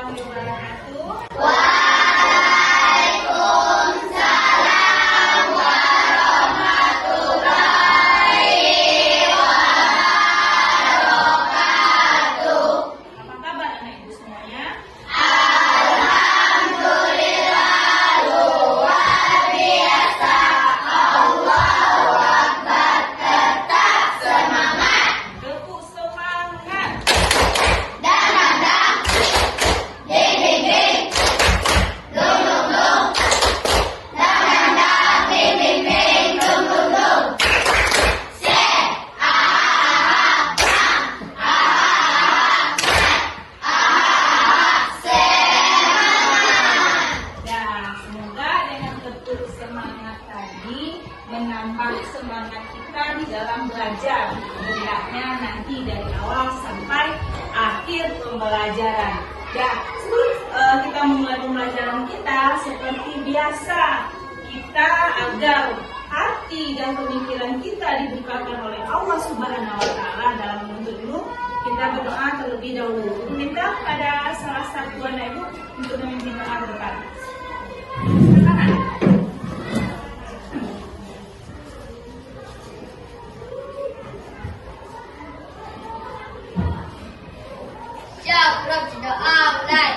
warahmatullahi wabarakatuh. Waalaikumsalam warahmatullahi wabarakatuh. Apa kabar anak ibu semuanya? Alhamdulillah luar biasa. Allahu Akbar. Tetap semangat. Tepuk semangat. Dang dang. Ding ding ding. Dung dung dung. Dang dang dang. Ding ding ding. Dung dung dung. Set. Dan semoga dengan tepuk semangat tadi menambah semangat kita di dalam belajar. Hendaknya nanti dari awal sampai akhir pembelajaran. Ya, sebelum kita memulai pembelajaran kita seperti biasa, kita agar hati dan pemikiran kita dibukakan oleh Allah Subhanahu wa Ta'ala dalam menuntut ilmu, kita berdoa terlebih dahulu. Minta pada salah satu anak ibu untuk memimpin doa ke depan. Silakan. Siap, doa mulai.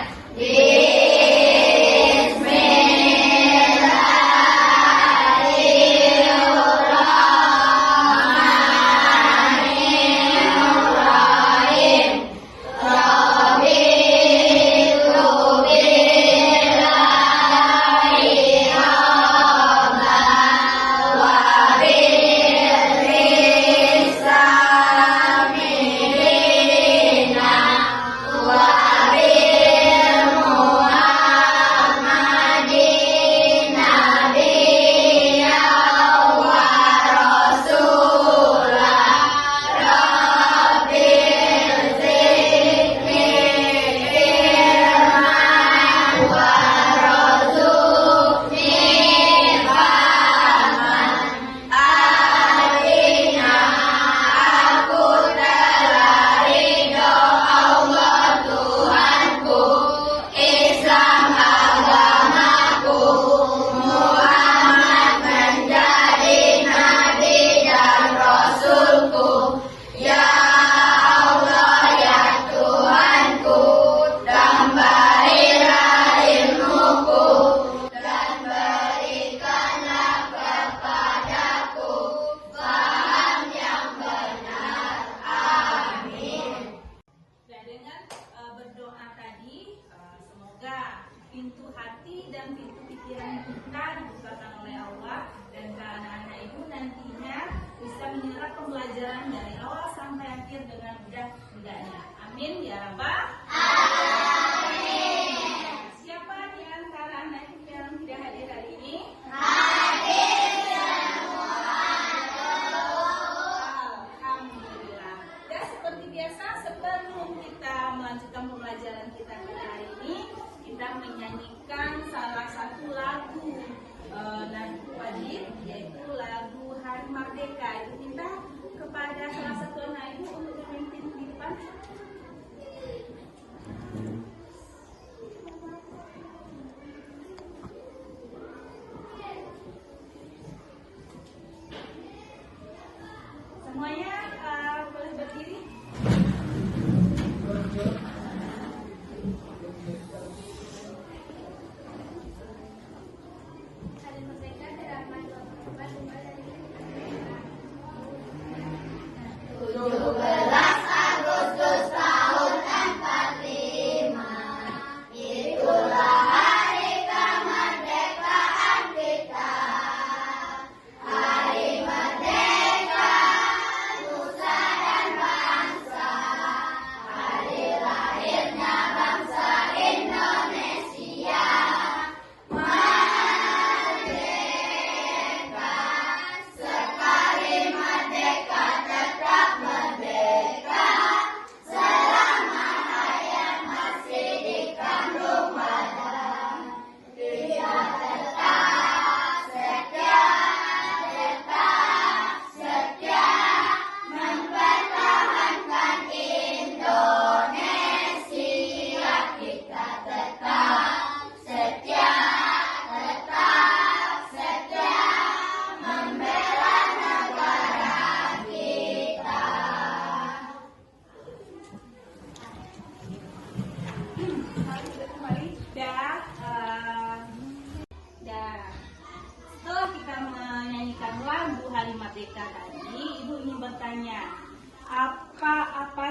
Pintu hati dan pintu pikiran kita dibukakan oleh Allah, dan anak-anak ibu nantinya bisa menyerap pembelajaran dari awal sampai akhir dengan mudah-mudahnya. Amin ya Rabbal Alamin. Siapa di antara anak ibu yang tidak hadir hari ini? Alhamdulillah. Dan seperti biasa, sebelum kita melanjutkan pembelajaran kita pada hari ini, kita menyanyikan salah satu lagu wajib, yaitu lagu Hari Merdeka. Itu minta kepada salah satu anak ibu untuk memimpin di depan. Semuanya boleh berdiri. Hari Merdeka teramat 17 Agustus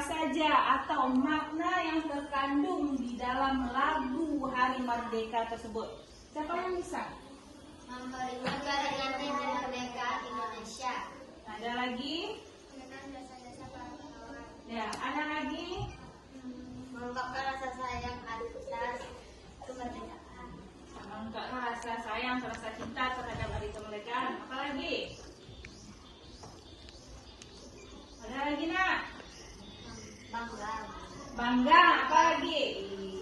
saja atau makna yang terkandung di dalam lagu Hari Merdeka tersebut? Siapa yang bisa? Memberi negara yang merdeka Indonesia. Ada lagi? Jasa-jasa para pahlawan. Ya, ada lagi? Mengungkapkan rasa sayang atas kemerdekaan. Mengungkapkan rasa sayang, rasa cinta terhadap hari kemerdekaan. Apa lagi? Ada lagi nak? Bangga. Bangga, apa lagi?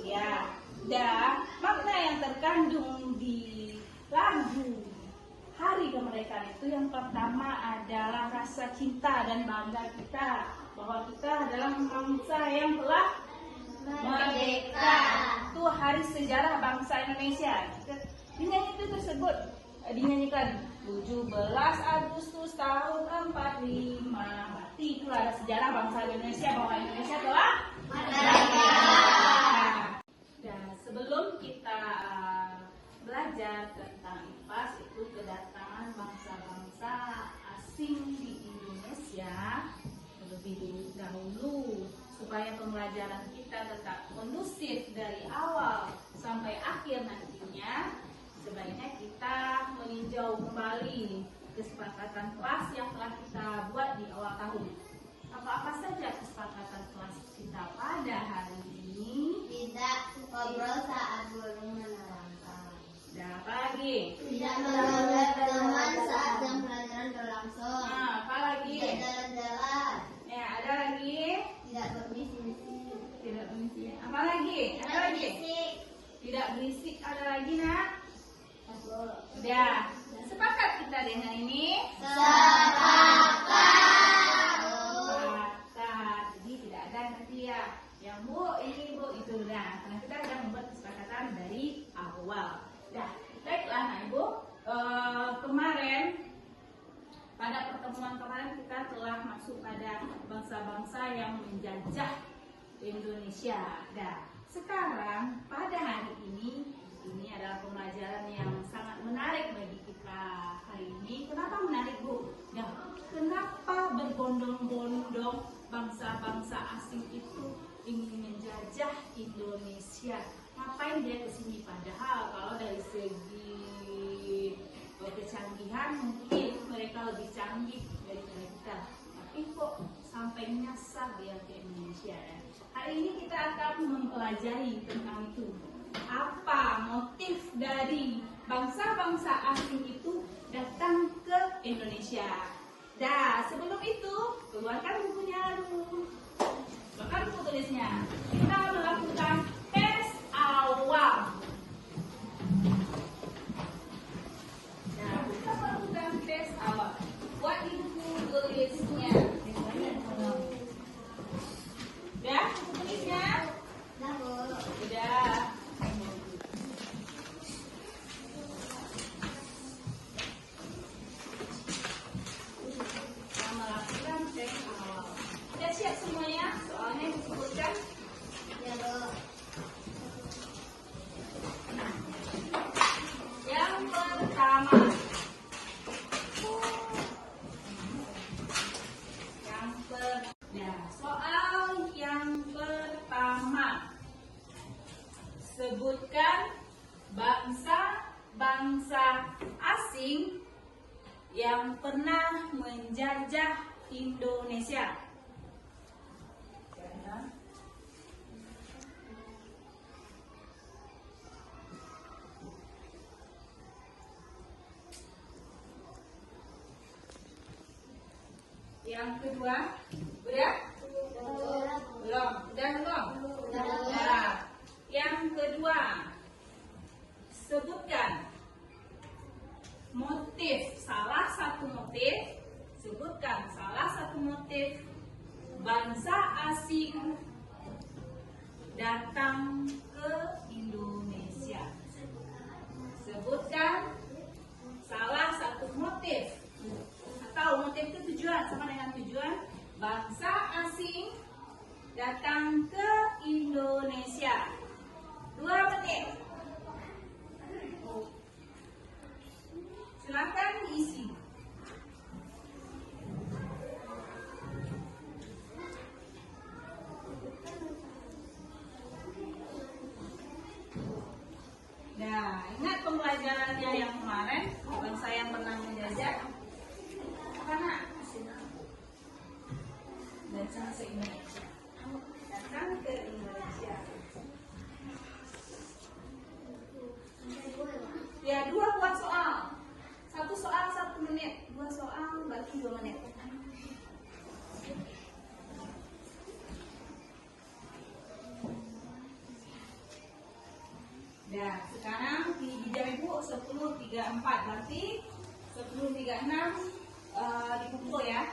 Iya. Dan makna yang terkandung di lagu Hari Kemerdekaan itu yang pertama adalah rasa cinta dan bangga kita bahwa kita adalah bangsa yang telah merdeka. Itu hari sejarah bangsa Indonesia. Dinyanyi itu tersebut dinyanyikan 17 Agustus tahun 45. Berarti itu ada sejarah bangsa Indonesia bahwa Indonesia telah Merdeka. Dan sebelum kita belajar tentang IPAS itu kedatangan bangsa-bangsa asing di Indonesia terlebih dahulu supaya pembelajaran kita tetap kondusif dari awal sampai akhir nantinya, sebaiknya kita meninjau kembali kesepakatan kelas yang telah kita buat di awal tahun. Apa-apa saja kesepakatan kelas kita pada hari ini? Tidak ngobrol saat guru menerangkan. Dan apa lagi? Tidak menolak teman saat jam pelajaran berlangsung. Nah, apa lagi? Tidak jalan-jalan. Ya, ada lagi? Tidak berbisik-bisik. Tidak berisik. Apa lagi? Ada lagi? Tidak berisik. Ada lagi nak? Udah. Sepakat kita dengan ini? Sepakat. Sepakat. Jadi tidak ada nanti ya yang bu ini bu itu. Nah, karena kita sudah membuat kesepakatan dari awal. Dah, baiklah nah ibu. Kemarin pada pertemuan kemarin kita telah masuk pada bangsa-bangsa yang menjajah Indonesia. Nah, sekarang pada hari ini adalah pembelajaran yang sangat menarik bagi kita hari ini. Kenapa menarik bu? Nah, kenapa berbondong-bondong bangsa-bangsa asing itu ingin menjajah Indonesia? Ngapain dia kesini? Padahal kalau dari segi kecanggihan mungkin mereka lebih canggih daripada kita. Tapi kok sampai nyasar dia ke Indonesia ya? Hari ini kita akan mempelajari tentang itu. Apa motif dari bangsa-bangsa asing itu datang ke Indonesia? Dah, sebelum itu keluarkan bukunya dulu. Bahkan buku tulisnya. Kita melakukan tes awal. Nah, kita melakukan tes awal. Buat di buku tulisnya. Ya, buku tulisnya. Udah. Kita melakukan tes awal. Udah siap semuanya? Soalnya disebutkan. Ya, Bu. Yang pertama. Soal yang pertama. Sebutkan bangsa-bangsa asing yang pernah menjajah Indonesia. Yang kedua, udah? Belum. Udah belum? Udah. Yang kedua, sebutkan motif, salah satu motif, sebutkan salah satu motif bangsa asing datang ke Indonesia. Sebutkan salah satu motif. Atau motif itu tujuan, sama dengan tujuan bangsa asing datang ke Indonesia. 2 menit. Silakan diisi. Nah, ingat pembelajarannya yang kemarin, bangsa yang pernah menjajah. Karena datang ke Indonesia. Datang ke Indonesia. Ya, 2 buat soal. 1 soal 1 menit, 2 soal berarti 2 menit. Nah, sekarang dijajah Ibu 10.34 berarti 10.36 dikumpul ya.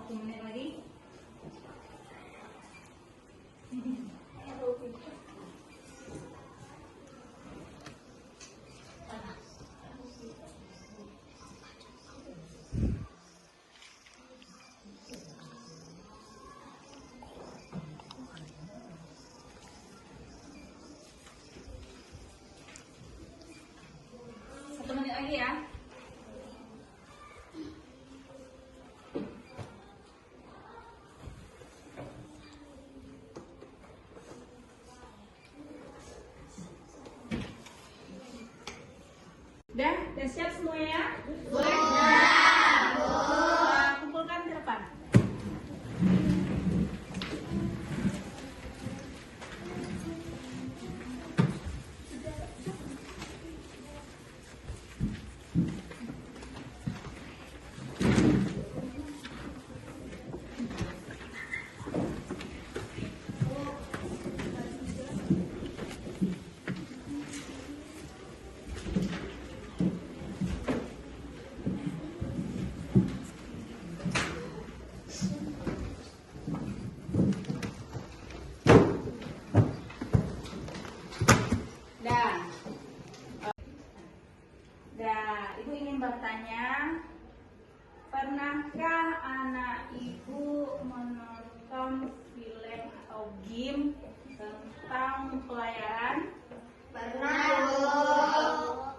Satu menit lagi. Satu menit lagi ya. Udah siap semuanya? Kumpulkan ke depan. Ibu ingin bertanya, pernahkah anak ibu menonton film atau game tentang pelayaran? Pernah, Bu.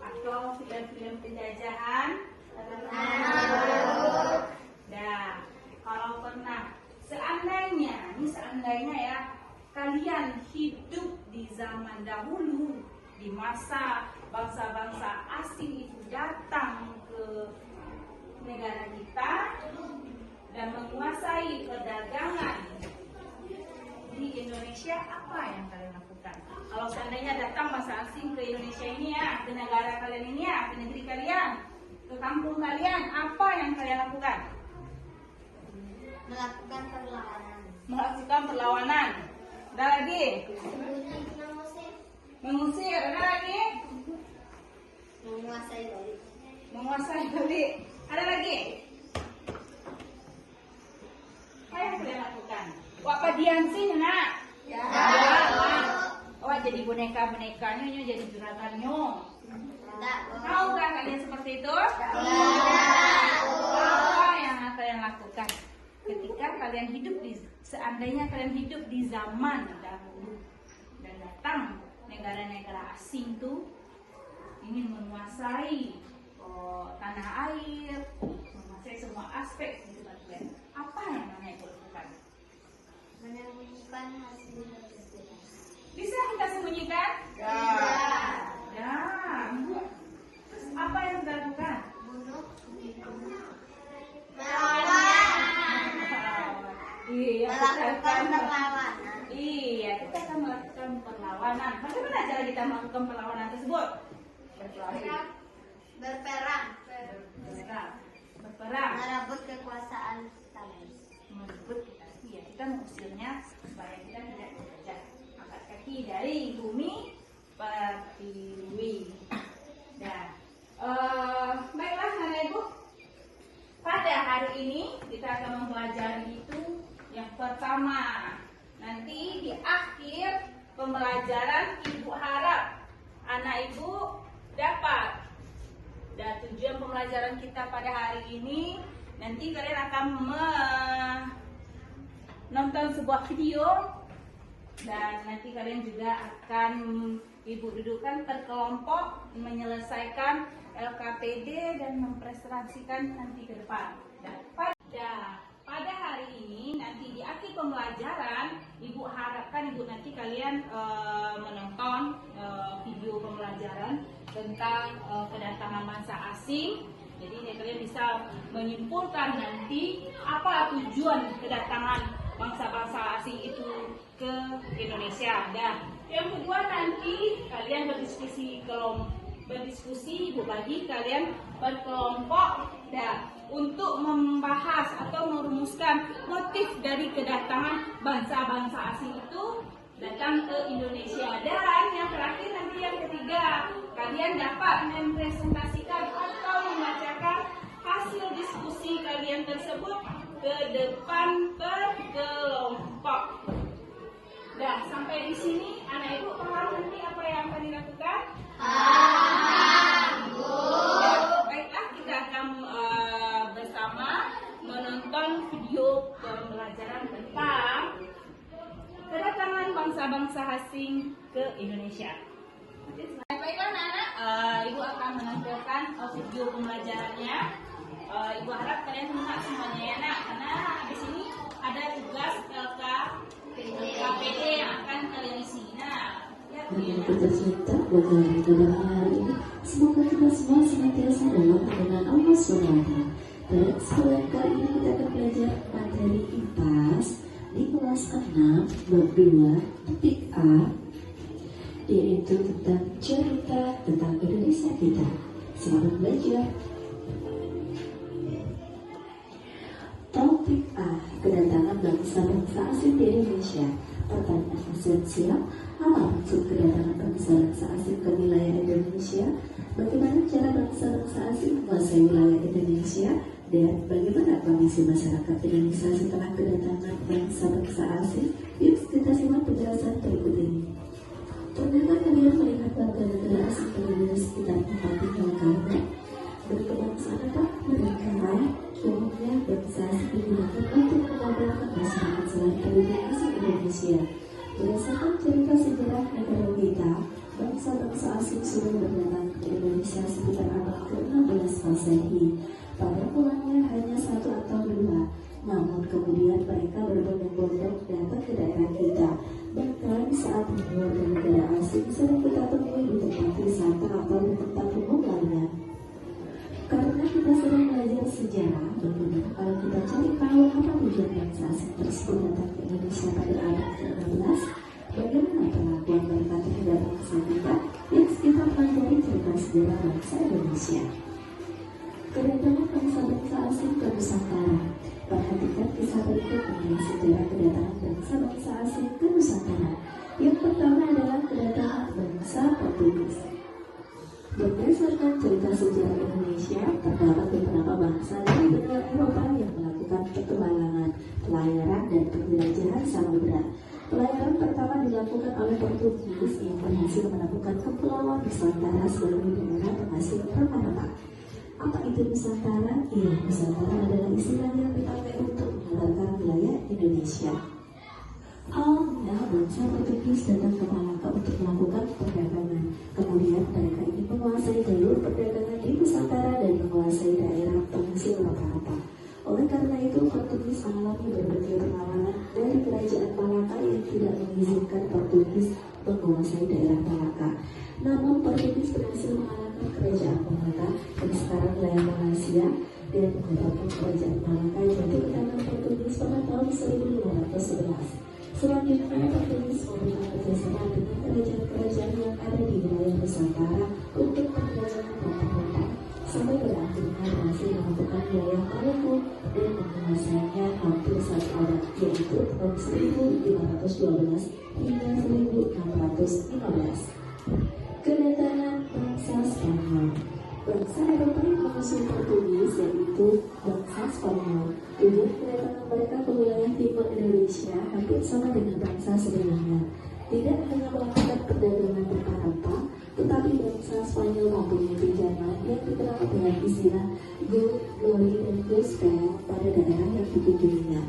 Atau film-film penjajahan? Pernah, Bu. Nah, kalau pernah, seandainya ya, kalian hidup di zaman dahulu, di masa bangsa-bangsa asing itu datang ke negara kita dan menguasai perdagangan di Indonesia, apa yang kalian lakukan? Kalau seandainya datang bangsa asing ke Indonesia ini ya, ke negara kalian ini ya, ke negeri kalian, ke kampung kalian, apa yang kalian lakukan? Melakukan perlawanan. Melakukan perlawanan. Ada lagi? Mengusir. Ada lagi? Menguasai balik. Menguasai balik. Ada lagi? Apa yang kalian lakukan? Apa diam sih, nak? Ya. Wah, jadi boneka-bonekanya, jadi juragannya. Tidak, Bu. Tahukah kalian seperti itu? Tidak, Bu. Apa yang kalian lakukan ketika kalian hidup seandainya kalian hidup di zaman dahulu dan datang negara-negara asing tuh ingin menguasai tanah air, menguasai semua aspek kehidupan kalian. Apa yang namanya itu lakukan? Menyembunyikan hasil tersebut. Bisa kita sembunyikan? Ya. Terus apa yang kita lakukan? Bunuh. Melawan. Iya, Melakukan perlawanan. Iya, kita akan melakukan perlawanan. Bagaimana cara kita melakukan perlawanan tersebut? Berperang. Berperang. Merebut kekuasaan kalian. Merebut kita. Iya, kita mengusirnya supaya kita tidak dijajah. Angkat kaki dari bumi pertiwi. Dan baiklah anak ibu, pada hari ini kita akan mempelajari itu yang pertama. pertama. Nanti di akhir pembelajaran Ibu harap anak Ibu dapat. Dan tujuan pembelajaran kita pada hari ini, nanti kalian akan menonton sebuah video dan nanti kalian juga akan Ibu dudukkan per kelompok menyelesaikan LKPD dan mempresentasikan nanti ke depan. Dan pada hari ini nanti di akhir pembelajaran Ibu harapkan Ibu nanti kalian menonton video pembelajaran tentang kedatangan bangsa asing. Jadi ini kalian bisa menyimpulkan nanti apa tujuan kedatangan bangsa-bangsa asing itu ke Indonesia. Dan yang kedua nanti kalian berdiskusi Ibu bagi kalian berkelompok dan untuk membahas atau merumuskan motif dari kedatangan bangsa-bangsa asing itu datang ke Indonesia. Dan yang terakhir nanti yang ketiga, kalian dapat mempresentasikan atau membacakan hasil diskusi kalian tersebut ke depan berkelompok. Dah sampai di sini, anak Ibu paham nanti apa yang akan dilakukan? Ya, baiklah, kita akan bersama menonton video pembelajaran tentang kedatangan bangsa-bangsa asing ke Indonesia. Baiklah anak-anak, Ibu akan menampilkan video pembelajarannya. Ibu harap kalian simak semuanya ya nak, karena di sini ada tugas LKPD yang akan kalian isi. Nah, Dengan kita cinta bagi pada hari ini, semoga kita semua senantiasa dalam perkenan Allah SWT. Pada kesempatan kali ini kita akan belajar materi IPAS di kelas 6 bab 2 topik A, yaitu tentang cerita tentang Indonesia kita. Selamat belajar. Topik A, kedatangan bangsa-bangsa asing di Indonesia. Pertanyaan esensial, apa maksud kedatangan bangsa-bangsa asing ke wilayah Indonesia? Bagaimana cara bangsa-bangsa asing menguasai wilayah Indonesia? Dan bagaimana kondisi masyarakat Indonesia setelah kedatangan bangsa-bangsa asing? Yuk kita simak penjelasan berikut ini. Pernahkah kalian melihat warga negara asing berada di sekitar tempat tinggal kalian? Berkebangsaan apa mereka? Umumnya bangsa asing digunakan untuk mengobrolkan masyarakat selain penduduk asing Indonesia. Berdasarkan cerita sejarah negara kita, bangsa-bangsa asing sudah berdatang ke Indonesia sekitar abad ke-16 Masehi. Pada mulanya hanya 1 atau 2, namun kemudian mereka berbondong-bondong datang ke daerah kita. Bahkan saat ini warga negara asing sering kita temui di tempat wisata atau di tempat umum lainnya. Karena kita sedang belajar sejarah, bagaimana kalau kita cari tahu apa tujuan bangsa asing tersebut datang ke Indonesia pada abad ke-16? Bagaimana perlakuan mereka terhadap bangsa kita? Yuk kita pelajari cerita sejarah bangsa Indonesia. Kedatangan bangsa-bangsa asing ke Nusantara. Perhatikan kisah berikut mengenai sejarah kedatangan bangsa-bangsa asing ke Nusantara. Yang pertama adalah kedatangan bangsa Portugis. Berdasarkan cerita sejarah Indonesia, terdapat beberapa bangsa dari benua Eropa yang melakukan petualangan, pelayaran, dan penjelajahan samudera. Pelayaran pertama dilakukan oleh Portugis yang berhasil menemukan kepulauan Nusantara sebagai daerah penghasil rempah-rempah. Apa itu Nusantara? Ya, Nusantara adalah istilah yang dipakai untuk menggambarkan wilayah Indonesia. Awalnya bangsa Portugis datang ke Malaka untuk melakukan perdagangan. Kemudian mereka ingin menguasai jalur perdagangan di Nusantara dan menguasai daerah penghasil rempah-rempah. Oleh karena itu, Portugis mengalami berbagai perlawanan dari kerajaan Malaka yang tidak mengizinkan Portugis menguasai daerah Malaka. Namun Portugis berhasil mengalahkan kerajaan Malaka yang sekarang wilayah Malaysia dan menyebabkan kerajaan Malaka jatuh ke tangan Portugis pada tahun 1511. Selanjutnya, Portugis memberikan kerjasama dengan kerajaan-kerajaan yang ada di wilayah Nusantara untuk perdagangan rempah-rempah, sampai berakhirnya berhasil menemukan wilayah Maluku dan menguasainya hampir 1 abad, yaitu tahun 1512 hingga 1615. Kedatangan bangsa Spanyol. Bangsa Eropa yang mengusung Portugis yaitu bangsa Spanyol. Tujuan kedatangan mereka ke wilayah timur Indonesia Indonesia hampir sama dengan bangsa sebelumnya. Tidak hanya melakukan perdagangan rempah-rempah, tetapi bangsa Spanyol mempunyai pinjaman yang dikenal dengan istilah gold, glory, dan gospel pada daerah yang dikunjunginya.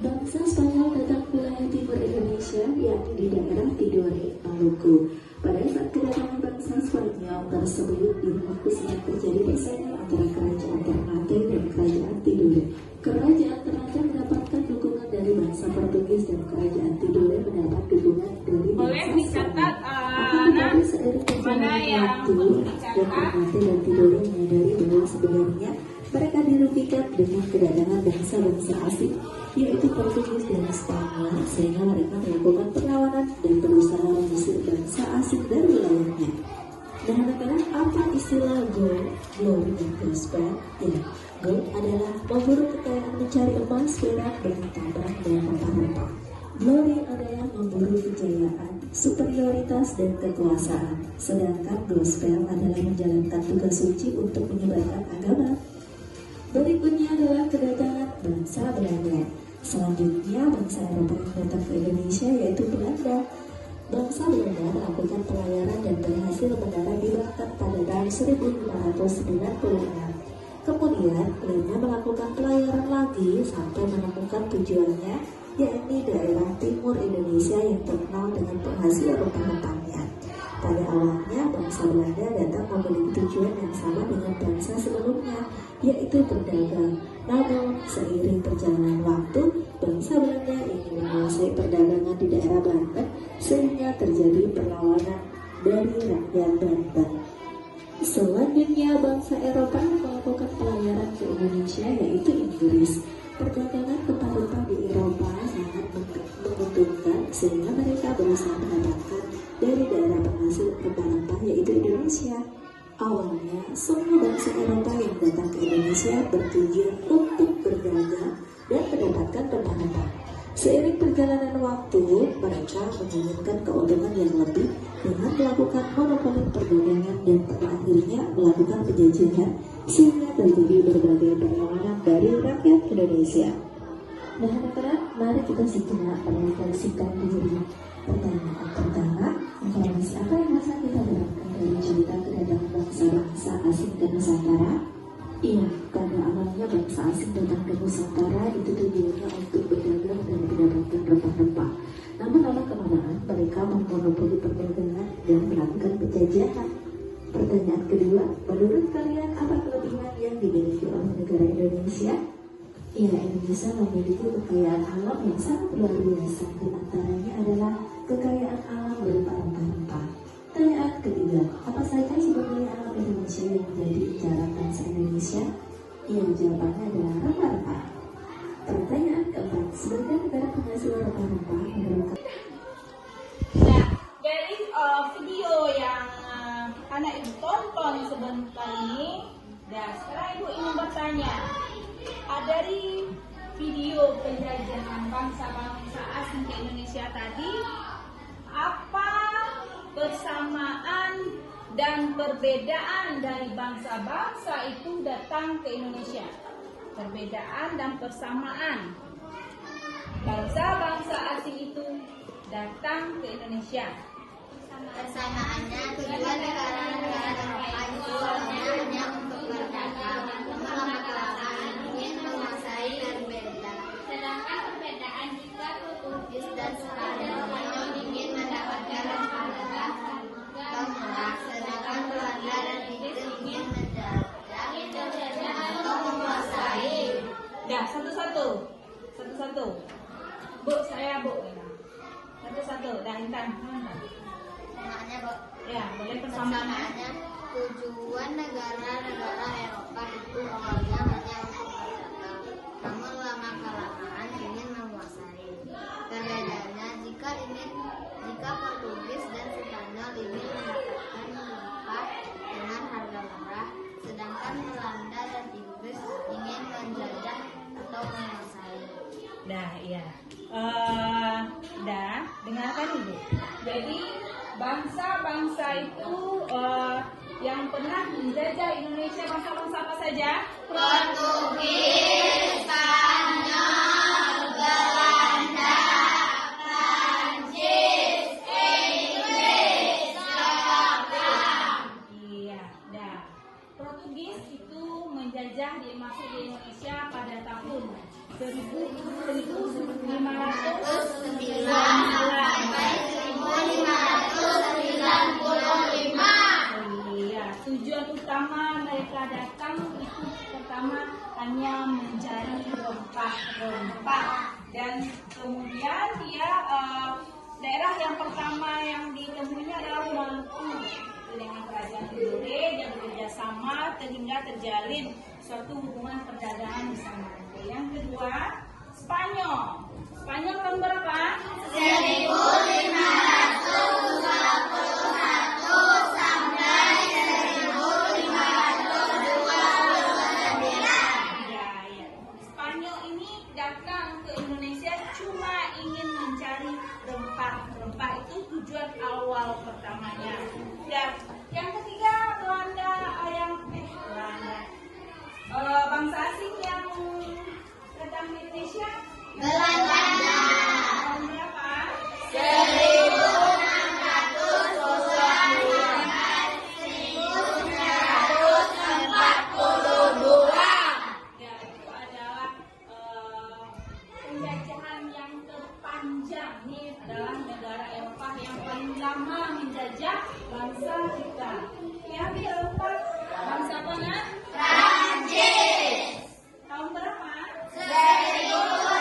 Bangsa Spanyol datang ke wilayah timur Indonesia, yakni di daerah Tidore, Maluku. Pada saat kedatangan bangsa Spanyol tersebut, di waktu sedang terjadi persaingan antara kerajaan Ternate dan kerajaan Tidore. Kerajaan Ternate mendapatkan dukungan dari bangsa Portugis dan kerajaan Tidore mendapat dukungan dari Boleh bangsa dicatat, Spanyol. Tetapi seiring perjalanan yang waktu, perlu dan dicatat? Ternate dan Tidore menyadari bahwa sebenarnya mereka dirugikan dengan kedatangan bangsa-bangsa asing, yaitu Portugis dan Spanyol, sehingga mereka melakukan perlawanan dan berusaha mengusir bangsa asing dari wilayahnya. Nah, anak-anak, apa istilah gold, glory, dan gospel? Ya, gold adalah memburu kekayaan, mencari emas, perak, dengan tabrak, dan rempah-rempah. Glory adalah memburu kejayaan, superioritas, dan kekuasaan. Sedangkan gospel adalah menjalankan tugas suci untuk menyebarkan agama. Berikutnya adalah kedatangan bangsa Belanda. Selanjutnya bangsa Eropa yang datang ke Indonesia yaitu Belanda. Bangsa Belanda melakukan pelayaran dan berhasil mendarat di Batam pada tahun 1596. Kemudian lainnya melakukan pelayaran lagi sampai menemukan tujuannya, yakni daerah timur Indonesia yang terkenal dengan penghasil rempah-rempahnya. Pada awalnya bangsa Belanda datang memiliki tujuan yang sama dengan bangsa sebelumnya, yaitu berdagang. Namun seiring perjalanan waktu, bangsa Belanda ingin menguasai perdagangan di daerah Banten sehingga terjadi perlawanan dari rakyat Banten. Selanjutnya bangsa Eropa melakukan pelayaran ke Indonesia, yaitu Inggris. Perdagangan rempah-rempah di Eropa sangat menguntungkan sehingga mereka berusaha mendapatkan dari daerah penghasil rempah-rempah, yaitu Indonesia. Awalnya, semua bangsa Eropa yang datang ke Indonesia bertujuan untuk berdagang dan mendapatkan rempah-rempah. Seiring perjalanan waktu, mereka menginginkan keuntungan yang lebih dengan melakukan monopoli perdagangan dan pada akhirnya melakukan penjajahan sehingga terjadi berbagai perlawanan dari rakyat Indonesia. Nah, anak-anak, mari kita simak merefleksikan diri. Pertanyaan pertama, informasi apa yang bisa kita dapatkan dari cerita kedatangan bangsa-bangsa asing ke Nusantara? Iya, pada awalnya bangsa asing datang ke Nusantara itu tujuannya untuk berdagang dan mendapatkan rempah-rempah. Namun lama-kelamaan mereka memonopoli perdagangan dan melakukan penjajahan. Pertanyaan kedua, menurut kalian apa kelebihan yang dimiliki oleh negara Indonesia? Ya, Indonesia memiliki kekayaan alam yang sangat luar biasa. Di antaranya adalah kekayaan alam berupa rempah-rempah. Pertanyaan ketiga, apa saja sumber daya alam Indonesia yang menjadi incaran bangsa Indonesia? Ya, jawabannya adalah rempah-rempah. Pertanyaan keempat, sebagai negara penghasil rempah-rempah menurut Nah, dari video yang anak ibu tonton sebentar ini, dan sekarang ibu ingin bertanya, dari video penjajahan bangsa-bangsa asing ke Indonesia tadi, apa persamaan dan perbedaan dari bangsa-bangsa itu datang ke Indonesia? Perbedaan dan persamaan bangsa-bangsa asing itu datang ke Indonesia. Persamaannya tujuan negara-negara Eropa itu hanya untuk berdagang, melakukan ingin menguasai dan beda. Sedangkan perbedaan jika Portugis dan Spanyol ingin mendapatkan rempah-rempah murah, sedangkan Belanda dan Inggris ingin menjajah atau menguasai. Ya, satu-satu. Bu, saya bu. Satu-satu. Dah, Intan. Persamaannya, Bu. Ya, boleh persamaannya. Persamaannya tujuan negara-negara Eropa itu awalnya hanya untuk berdagang, namun lama-kelamaan ingin menguasai. Perbedaannya jika Portugis dan Spanyol ingin mendapatkan rempah dengan harga murah, sedangkan Belanda dan Inggris ingin menjajah atau menguasai. Dah, iya. Dah, dengarkan ibu. Jadi bangsa-bangsa itu yang pernah menjajah Indonesia, bangsa-bangsa apa saja? Portugis, Spanyol, Belanda. Iya, tujuan utama mereka datang itu pertama hanya mencari rempah-rempah, dan kemudian dia daerah yang pertama yang ditemuinya adalah Maluku dengan kerajaan Tidore, dan bekerjasama sehingga terjalin suatu hubungan perdagangan di sana. Yang kedua, Spanyol. Spanyol tahun berapa? 1541 sampai 1522. Ya. Spanyol ini datang ke Indonesia cuma ingin mencari rempah-rempah, itu tujuan awal pertamanya. Dan yang ketiga, Belanda, bangsa asing yang datang ke Indonesia. Belanda. Tahun berapa? 1942. Ya, itu adalah penjajahan yang terpanjang. Ini adalah negara Eropa yang paling lama menjajah bangsa kita. Ya, di Eropa bangsa apa, Nak? Prancis. Tahun berapa? 1806.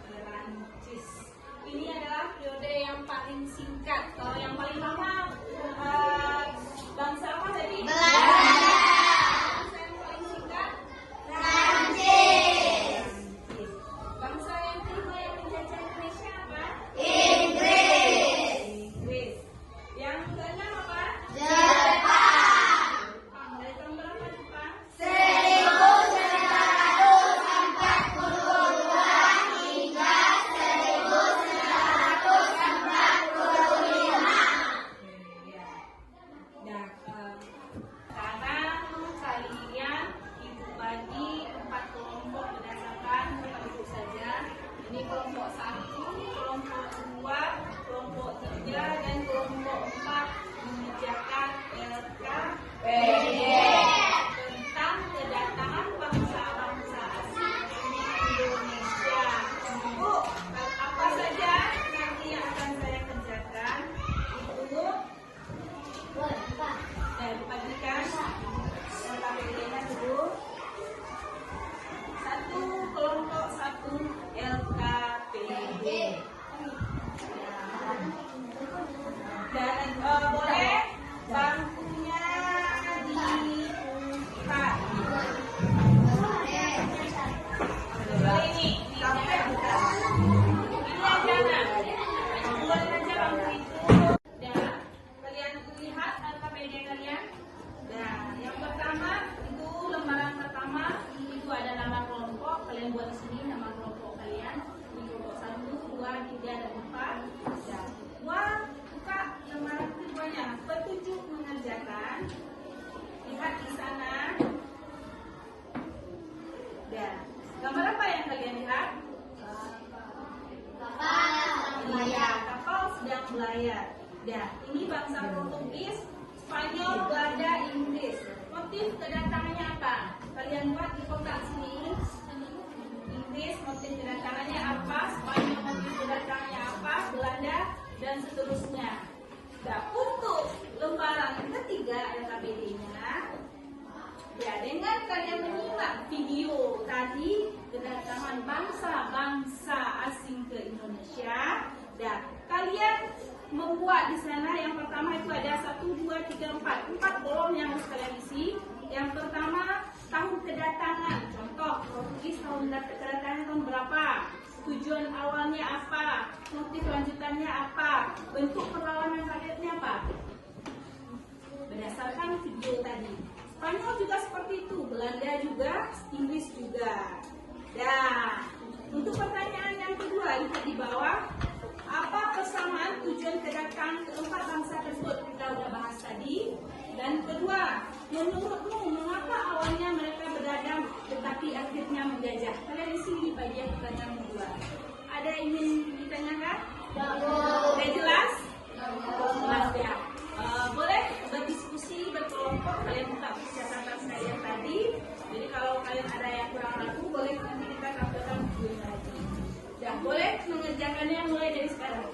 Perancis. Ini adalah periode yang paling singkat. Kalau yang paling lama bangsa apa tadi? Belanda. Bangsa yang paling singkat? Prancis. Prancis. Bangsa yang kelima yang menjajah Indonesia apa? Inggris. Inggris. Yang keenam apa? Jepang. Jepang. Dari tahun berapa Jepang? 1942 hingga 1945. Ya. Nah, sekarang kalian ibu bagi 4 kelompok berdasarkan itu saja. Ini kelompok 1, kelompok 2, kelompok 3, dan kelompok 4 mengerjakan LKPD tentang kedatangan bangsa-bangsa asing ke Indonesia. Bu, apa saja nanti yang akan saya kerjakan? Itu saya bagikan LKPD-nya dulu. Kelompok 1 LKPD. Dan boleh bangkunya dilipat. Ini aja, Nak. Buat aja bangku itu. Dan kalian lihat LKPD kalian. Nah, yang pertama itu lembaran pertama itu ada nama kelompok. Kalian buat di sini nama kelompok kalian. Di kelompok 1, 2, 3, dan 4. Dan buka lembaran keduanya. Petunjuk mengerjakan. Lihat di sana. Dan gambar apa yang kalian lihat? Kapal sedang berlayar. Dan ini bangsa Portugis, Spanyol, Belanda, Inggris. Motif kedatangannya apa? Kalian buat di kotak sini. Inggris motif kedatangannya apa? Spanyol motif kedatangannya apa? Belanda, dan seterusnya. Nah, untuk lembaran ketiga LKPD-nya, ya dengan kalian menyimak video tadi kedatangan bangsa-bangsa asing ke Indonesia, dan kalian membuat di sana yang pertama itu ada 1, 2, 3, 4 kolom yang harus kalian isi. Yang pertama tahun kedatangan, contoh Portugis tahun kedatangan tahun berapa, tujuan awalnya apa, motif lanjutannya apa, bentuk perlawanan rakyatnya apa, berdasarkan video tadi. Spanyol juga seperti itu, Belanda juga, Inggris juga. Dan untuk pertanyaan yang kedua, lihat di bawah, apa persamaan tujuan kedatangan keempat bangsa tersebut? Kita udah bahas tadi. Dan kedua, menurutmu mengapa awalnya mereka berdagang tetapi akhirnya menjajah? Kalian di sini bagian pertanyaan kedua. Ada yang ingin ditanyakan? Sudah jelas? Jelas ya. Boleh berdiskusi berkelompok, kalian buka menghapus catatan saya tadi. Jadi kalau kalian ada yang kurang ragu, boleh nanti kita tampilkan video lagi. Ya, boleh mengerjakannya mulai dari sekarang.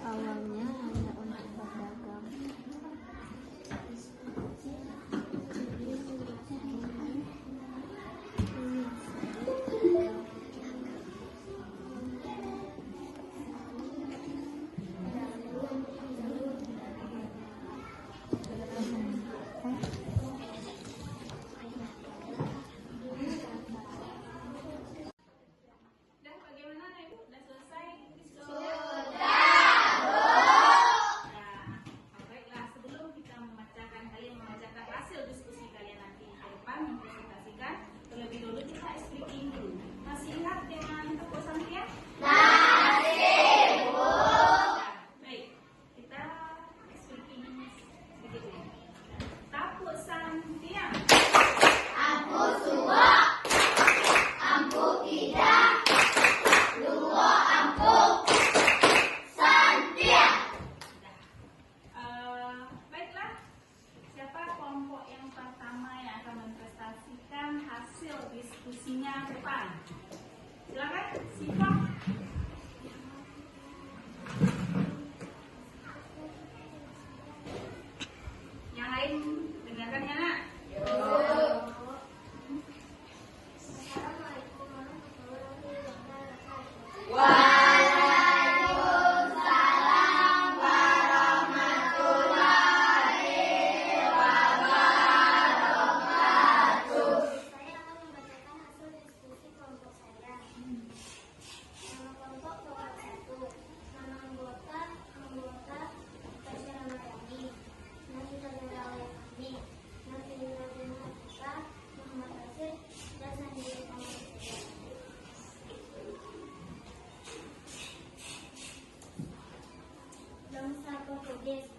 Awalnya hanya untuk berdagang. Dan bagaimana Ibu? Sudah selesai? Baiklah, sebelum kita membacakan, kalian membacakan hasil diskusi kalian nanti ke depan mempresentasikan, terlebih dulu kita speaking dulu. Masih ingat dengan Tepuk Santia? Masih, Bu. Baik, kita speaking sedikit dulu. Tepuk Santia. Ampu suwa, ampu tidak, luwo ampu, santia. Baiklah, siapa kelompok yang pertama yang akan mempresentasikan hasil diskusinya ke depan? Silakan, Siva. Yang lain dengarkan ya, Nak. Assalamualaikum warahmatullahi wabarakatuh. Waalaikumsalam warahmatullahi wabarakatuh. Saya akan membacakan hasil diskusi kelompok saya. Nama kelompok kelompok 1. Nama anggota Tasya Ramadhani, Nasi Tadara Kami, Nasi Radina Kita, Muhammad Asir, dan Nadi Muhammad. Bangsa Portugis,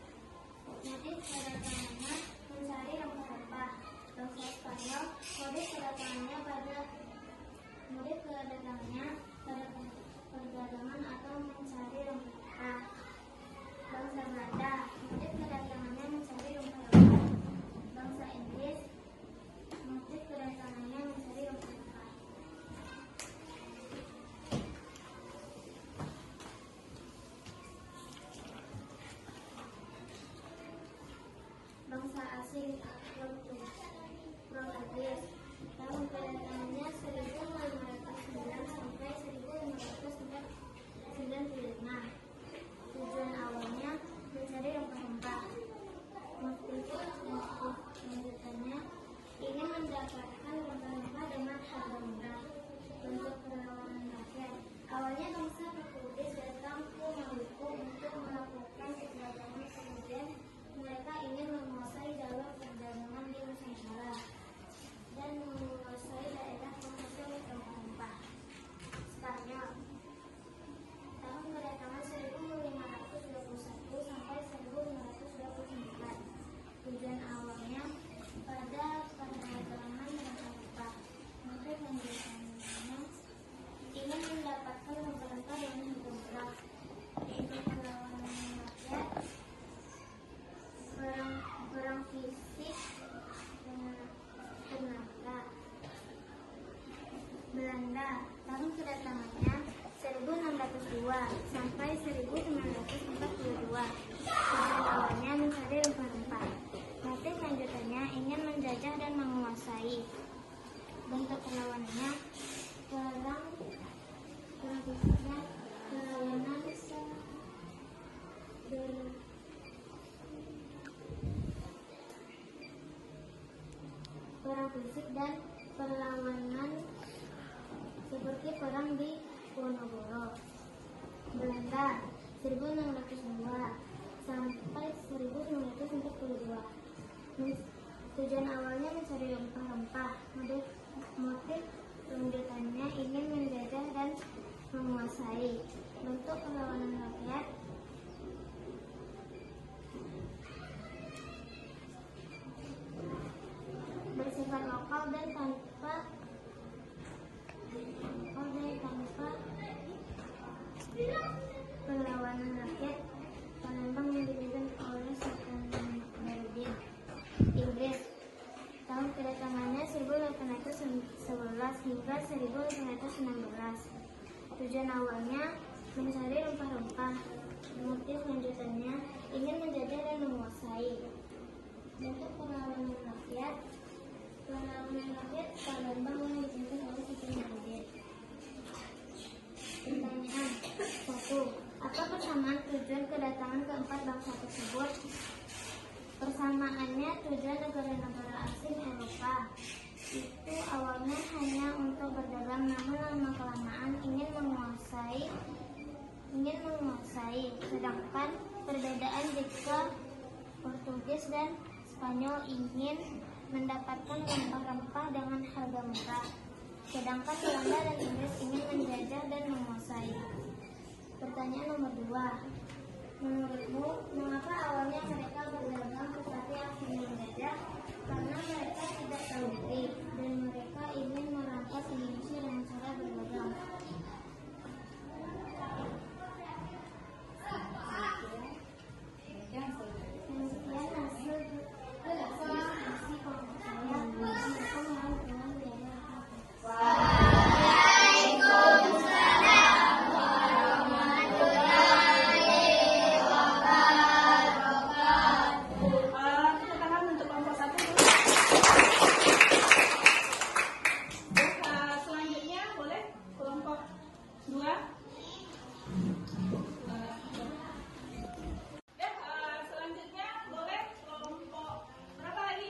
motif kedatangannya mencari rempah-rempah. Bangsa Spanyol, motif kedatangannya pada perdagangan atau mencari rempah-rempah. Bangsa Belanda, motif kedatangannya mencari rempah-rempah. Bangsa Inggris, motif kedatangannya mencari rempah-rempah. Bangsa asing Portugis, tahun kedatangannya 1509 sampai 1595. fisik dan perlawanan seperti perang di Ponorogo. Belanda 1602 sampai 1942. Tujuan awalnya mencari rempah-rempah. Motif lanjutannya ingin menjajah dan menguasai. Bentuk perlawanan rakyat bersifat lokal dan tanpa perlawanan rakyat. Palembang yang dipimpin oleh Sultan Berudin. Inggris. Tahun kedatangannya 1811 hingga 1816. Tujuan awalnya mencari rempah-rempah. Motif lanjutannya ingin menjajah dan menguasai. Bentuk perlawanan rakyat. Palembang yang dipimpin oleh Sultan Berudin. Pertanyaan 1. Apa persamaan tujuan kedatangan keempat bangsa tersebut? Persamaannya, tujuan negara-negara asing Eropa itu awalnya hanya untuk berdagang, namun lama-kelamaan ingin menguasai. Sedangkan perbedaan jika Portugis dan Spanyol ingin mendapatkan rempah-rempah dengan harga murah, sedangkan Belanda dan Inggris ingin menjajah dan menguasai. Pertanyaan nomor 2. Menurutmu, mengapa awalnya mereka berdagang tetapi akhirnya menjajah? Karena mereka tidak tahu diri dan mereka ingin merampas Indonesia dengan cara berdagang. Demikian hasil diskusi kelompok saya. Assalamualaikum warahmatullahi wabarakatuh. Tepuk tangan untuk kelompok 1 dulu. Selanjutnya boleh kelompok 2. Selanjutnya boleh kelompok berapa lagi?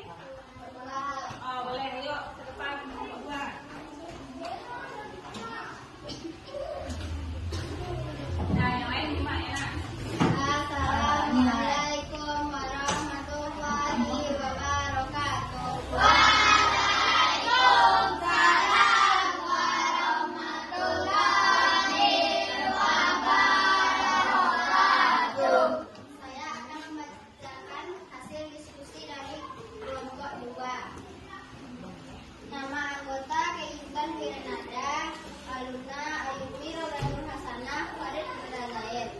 Boleh, ayo ke depan kelompok 2. Nah, yang lain 5 ya. Assalamualaikum warahmatullahi wabarakatuh. Saya akan membacakan hasil diskusi dari kelompok 2. Nama anggota Kejutan Grenada, Aluna, Ayumi, Rolanur Hasanah, Farid Bedazair.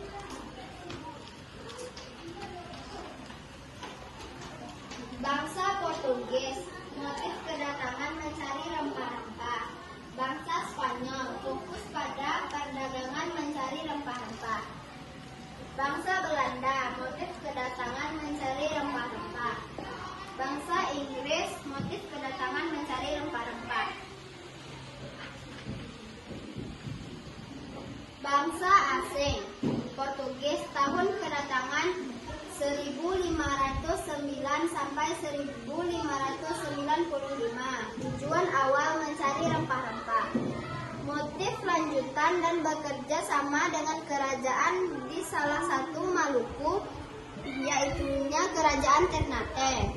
Bangsa Portugis, motif kedatangan mencari rempah-rempah. Bangsa Spanyol, fokus pada perdagangan mencari rempah-rempah. Bangsa Belanda, motif kedatangan mencari rempah-rempah. Bangsa Inggris, motif kedatangan mencari rempah-rempah. Bangsa asing, Portugis, tahun kedatangan 1509 sampai 1595. Tujuan awal mencari rempah-rempah. Motif lanjutan dan bekerja sama dengan kerajaan di salah satu Maluku, yaitunya Kerajaan Ternate.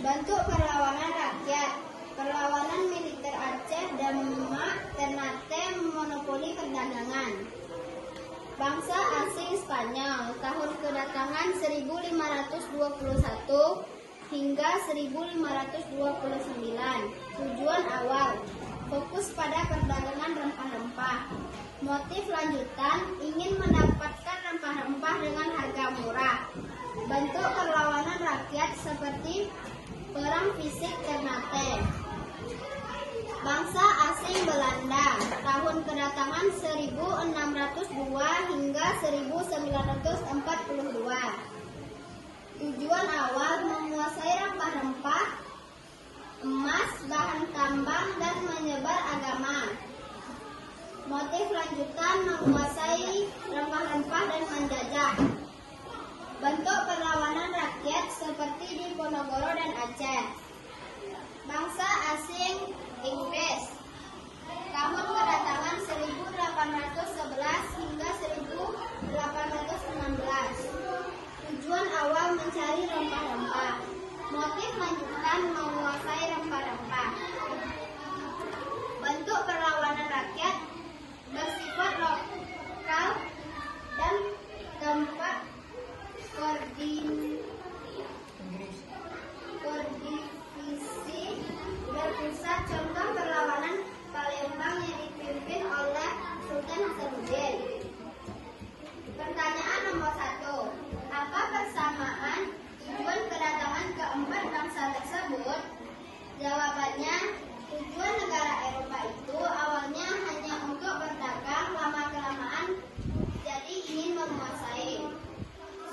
Bentuk perlawanan rakyat. Perlawanan militer Aceh, Demak, Ternate monopoli perdagangan. Bangsa asing Spanyol, tahun kedatangan 1521 hingga 1529. Tujuan awal, fokus pada perdagangan rempah-rempah. Motif lanjutan, ingin mendapatkan rempah-rempah dengan harga murah. Bentuk perlawanan rakyat seperti perang fisik Ternate. Bangsa asing Belanda, tahun kedatangan 1602 hingga 1942. Tujuan awal menguasai rempah-rempah, emas, bahan tambang, dan menyebar agama. Motif lanjutan menguasai rempah-rempah dan menjajah. Bentuk perlawanan rakyat seperti di Ponorogo dan Aceh. bangsa asing Inggris. Tahun kedatangan 1811 hingga 1816. Tujuan awal mencari rempah-rempah. Motif lanjutan menguasai rempah-rempah. Bentuk perlawanan rakyat bersifat lokal dan tempat koordinasi berpusat. Contoh perlawanan Palembang yang dipimpin oleh Sultan Hasanuddin. Pertanyaan nomor 1. Apa persamaan tujuan kedatangan keempat bangsa tersebut? Jawabannya, tujuan negara Eropa itu awalnya hanya untuk berdagang, lama-kelamaan jadi ingin menguasai.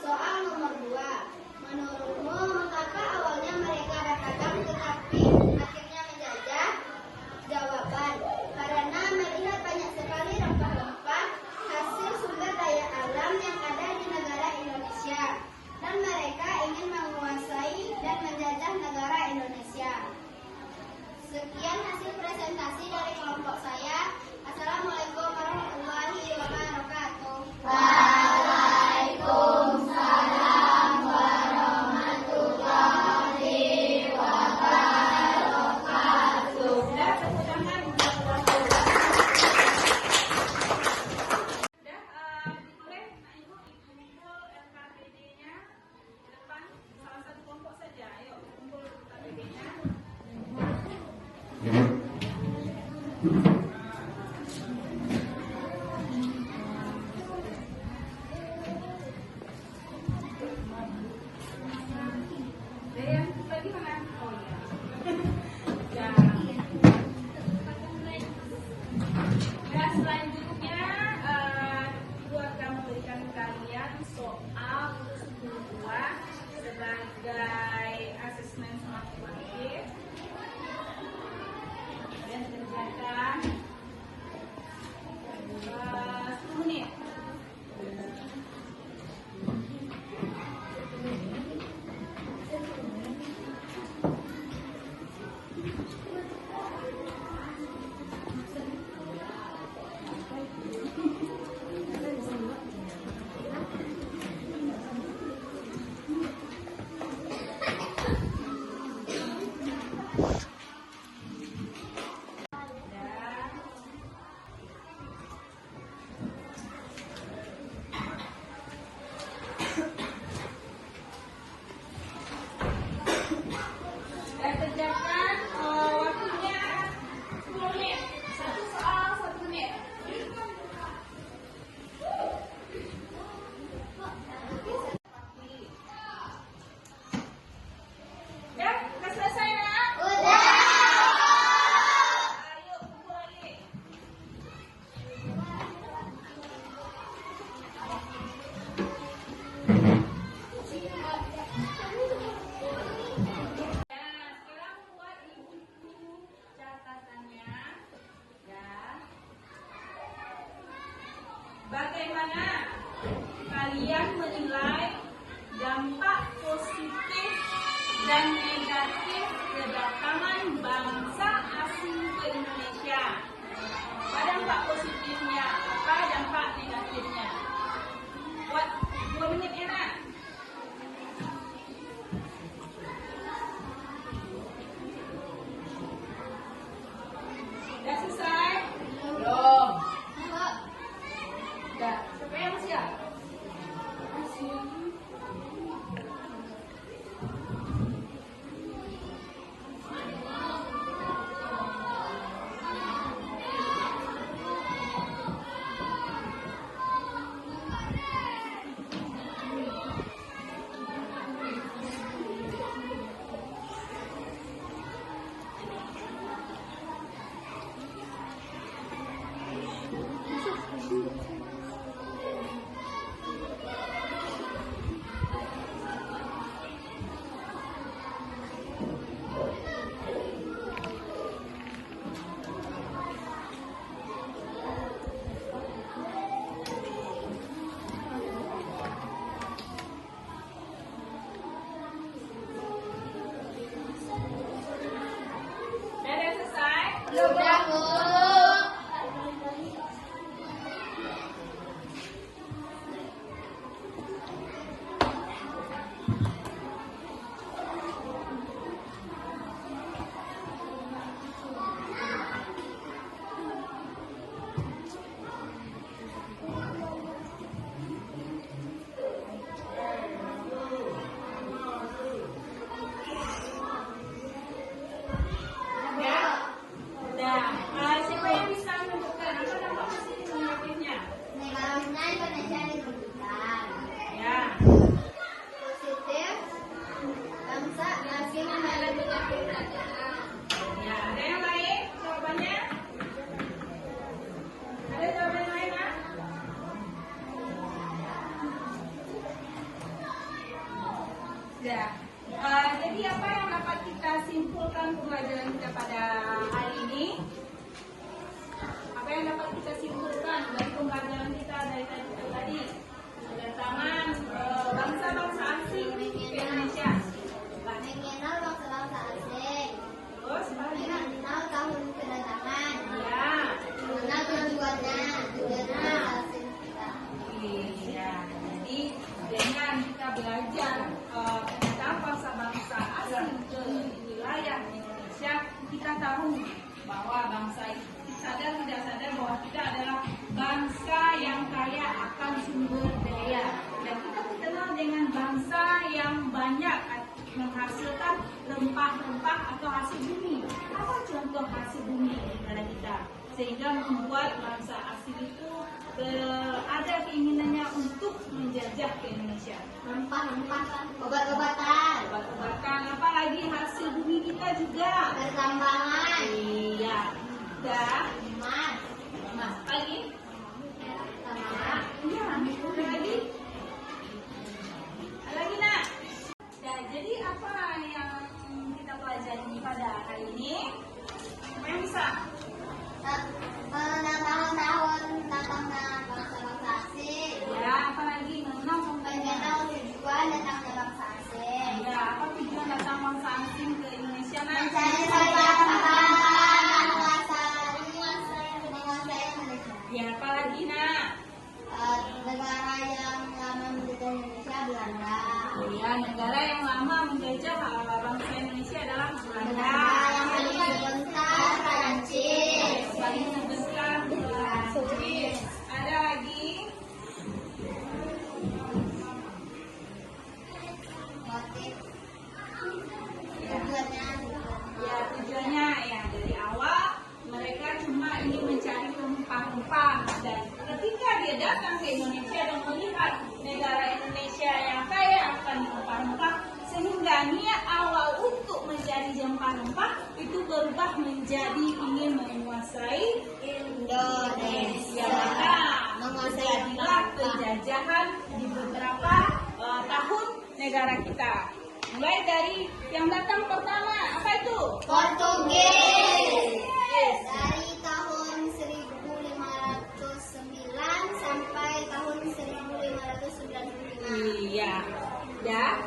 Soal nomor 2. Menurutmu, mengapa awalnya mereka berdagang tetapi akhirnya menjajah? Jawaban, karena melihat banyak sekali rempah-rempah hasil sumber daya alam yang ada di negara Indonesia, dan mereka ingin menguasai dan menjajah negara Indonesia. Sekian hasil presentasi dari kelompok saya. Assalamualaikum warahmatullahi wabarakatuh. Waalaikumsalam warahmatullahi wabarakatuh. Sudah, tepuk tangan untuk kelompok. Sudah, boleh Ibu kumpul LKPD-nya ke depan, salah satu kelompok saja. Ayo, kumpul LKPD-nya. Yang lagi mana? Oh iya. Ya. Dan selanjutnya Ibu akan memberikan kalian soal untuk 10 sebagai asesmen formatif. Kalian kerjakan 10 menit. Dan kerjakan waktunya 10 menit. Satu soal 1 menit. Ya, udah selesai nak? Udah. Ayo kumpul lagi. Dan sekarang buat ibu catatannya. Ya. Bagaimana kalian menilai dampak positif dan negatif kedatangan bangsa asing ke Indonesia? Apa dampak positifnya? Apa dampak negatifnya? Buat 2 menit ya nak? Sudah selesai? Belum. Sudah. Siapa yang siap? Ya. Jadi apa yang dapat kita simpulkan pembelajaran kita pada hari ini? Apa yang dapat kita simpulkan dari pembelajaran kita dari tadi? Kedatangan bangsa-bangsa asing ke Indonesia. Mengenal bangsa-bangsa asing. Terus, Mengenal tahun kedatangan. ya. Mengenal tujuannya. Tujuannya asing kita. Iya. Jadi dengan kita belajar tentang bangsa-bangsa asing ke wilayah Indonesia, kita tahu bahwa bangsa itu sadar tidak sadar bahwa kita adalah bangsa yang kaya akan sumber daya, dan kita dikenal dengan bangsa yang banyak menghasilkan rempah-rempah atau hasil bumi. Apa contoh hasil bumi di negara kita? Sehingga membuat bangsa asing itu ada keinginannya untuk menjajah ke Indonesia. Rempah-rempah, obat-obatan, Obat-obatan, apalagi hasil bumi kita juga. pertambangan, Iya. Dan emas, emas lagi. sama Iya, ada lagi. Ada lagi nak. Nah, jadi apa yang kita pelajari pada hari ini? Apa yang bisa? mengenal tahun bangsa-bangsa asing. Ya, apalagi mengenal Mengenal tujuan datangnya bangsa asing. Ya, apa tujuan datang bangsa asing ke Indonesia nak? Mencari rempah-rempah, menguasai Indonesia. Ya, apalagi nak? Negara yang lama menjajah Indonesia Belanda. Ya, negara yang lama menjajah bangsa Indonesia adalah Belanda. Yang paling terbesar Prancis. Paling terbesar Prancis. Ada lagi? Motif tujuannya. Ya, tujuannya ya dari awal mereka cuma ingin mencari rempah-rempah, dan ketika dia datang ke Indonesia dan melihat negara Indonesia yang kaya akan rempah-rempah, sehingga niat awal untuk mencari rempah-rempah itu berubah menjadi ingin menguasai Indonesia. Menjadilah penjajahan di beberapa tahun negara kita. Mulai dari yang datang pertama, apa itu? Portugis. Yes. Dari tahun 1509 sampai tahun 1595. Iya. Ya.